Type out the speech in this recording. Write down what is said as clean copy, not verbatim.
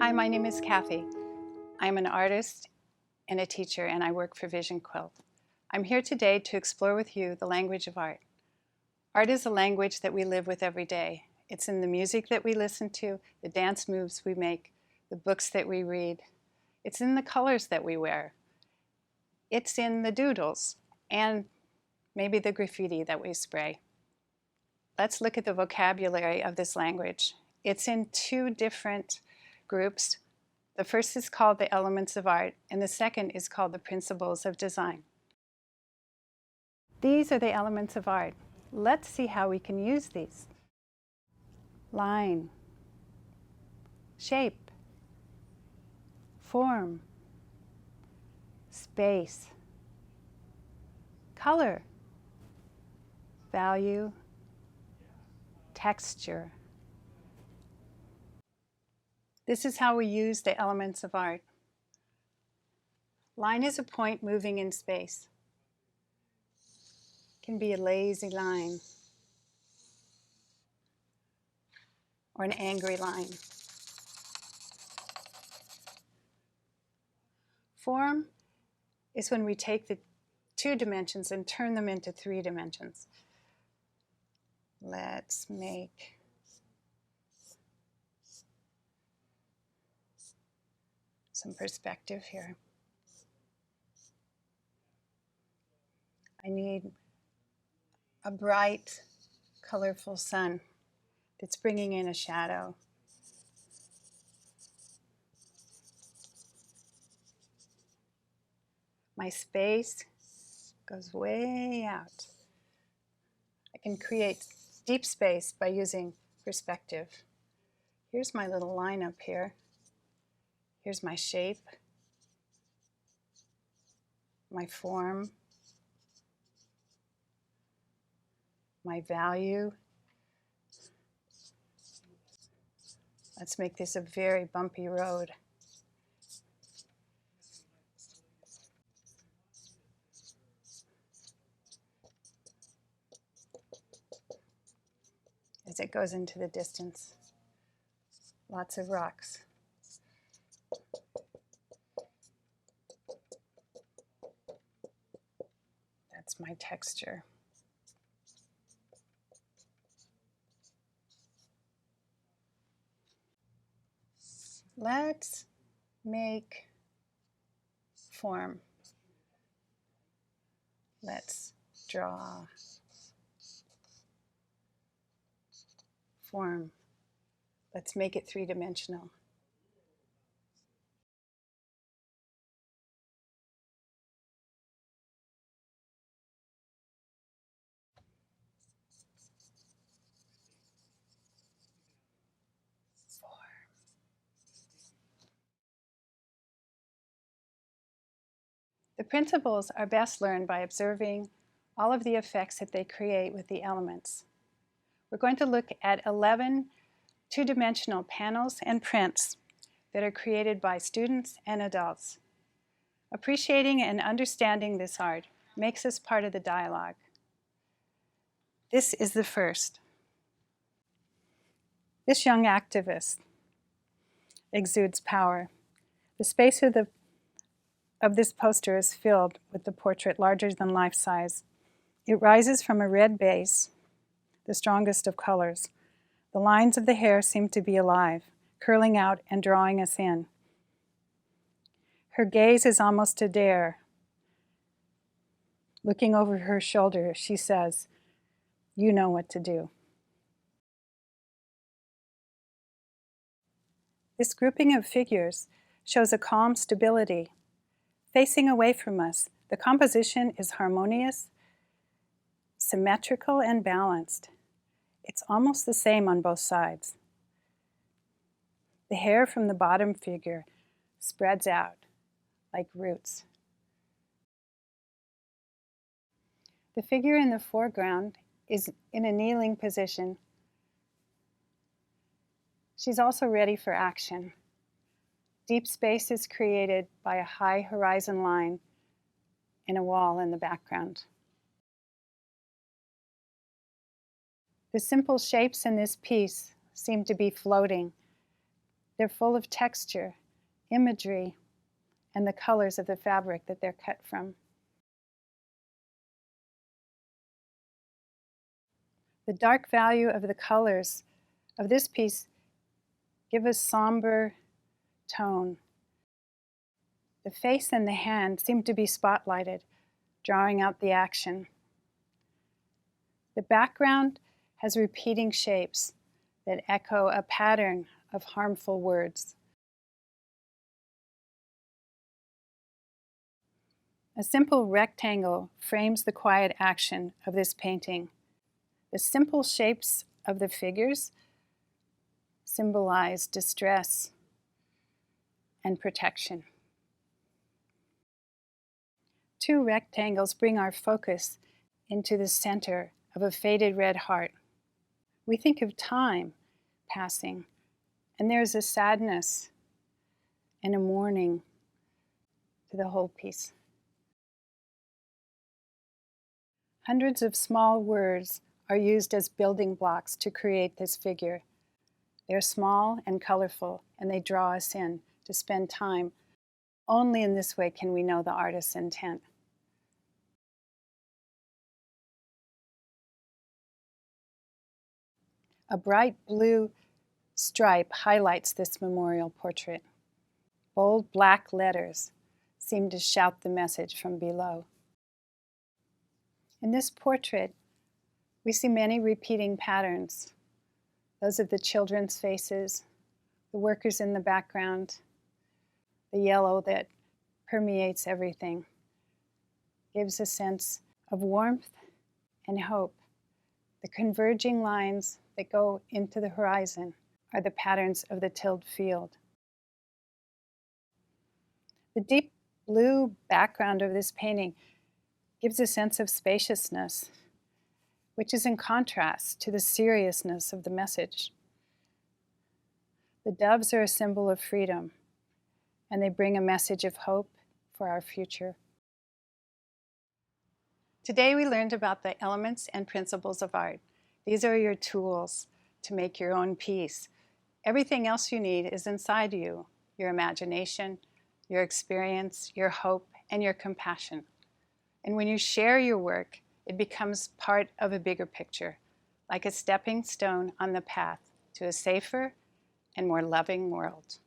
Hi, my name is Kathy. I'm an artist and a teacher, and I work for Vision Quilt. I'm here today to explore with you the language of art. Art is a language that we live with every day. It's in the music that we listen to, the dance moves we make, the books that we read. It's in the colors that we wear. It's in the doodles and maybe the graffiti that we spray. Let's look at the vocabulary of this language. It's in two different groups. The first is called the elements of art, and the second is called the principles of design. These are the elements of art. Let's see how we can use these. Line, shape, form, space, color, value, texture. This is how we use the elements of art. Line is a point moving in space. It can be a lazy line or an angry line. Form is when we take the 2 dimensions and turn them into 3 dimensions. Let's make some perspective here. I need a bright, colorful sun that's bringing in a shadow. My space goes way out. I can create deep space by using perspective. Here's my little line up here. Here's my shape, my form, my value. Let's make this a very bumpy road. As it goes into the distance, lots of rocks. That's my texture. Let's make form. Let's draw form. Let's make it 3-dimensional. The principles are best learned by observing all of the effects that they create with the elements. We're going to look at 11 2-dimensional panels and prints that are created by students and adults. Appreciating and understanding this art makes us part of the dialogue. This is the first. This young activist exudes power. The space of this poster is filled with the portrait larger than life size. It rises from a red base, the strongest of colors. The lines of the hair seem to be alive, curling out and drawing us in. Her gaze is almost a dare. Looking over her shoulder, she says, "You know what to do." This grouping of figures shows a calm stability. Facing away from us, the composition is harmonious, symmetrical, and balanced. It's almost the same on both sides. The hair from the bottom figure spreads out like roots. The figure in the foreground is in a kneeling position. She's also ready for action. Deep space is created by a high horizon line and a wall in the background. The simple shapes in this piece seem to be floating. They're full of texture, imagery, and the colors of the fabric that they're cut from. The dark value of the colors of this piece give a somber tone. The face and the hand seem to be spotlighted, drawing out the action. The background has repeating shapes that echo a pattern of harmful words. A simple rectangle frames the quiet action of this painting. The simple shapes of the figures symbolize distress and protection. Two rectangles bring our focus into the center of a faded red heart. We think of time passing, and there's a sadness and a mourning to the whole piece. Hundreds of small words are used as building blocks to create this figure. They're small and colorful, and they draw us in to spend time. Only in this way can we know the artist's intent. A bright blue stripe highlights this memorial portrait. Bold black letters seem to shout the message from below. In this portrait, we see many repeating patterns. Those of the children's faces, the workers in the background, the yellow that permeates everything, gives a sense of warmth and hope. The converging lines that go into the horizon are the patterns of the tilled field. The deep blue background of this painting gives a sense of spaciousness, which is in contrast to the seriousness of the message. The doves are a symbol of freedom, and they bring a message of hope for our future. Today we learned about the elements and principles of art. These are your tools to make your own piece. Everything else you need is inside you: your imagination, your experience, your hope, and your compassion. And when you share your work, it becomes part of a bigger picture, like a stepping stone on the path to a safer and more loving world.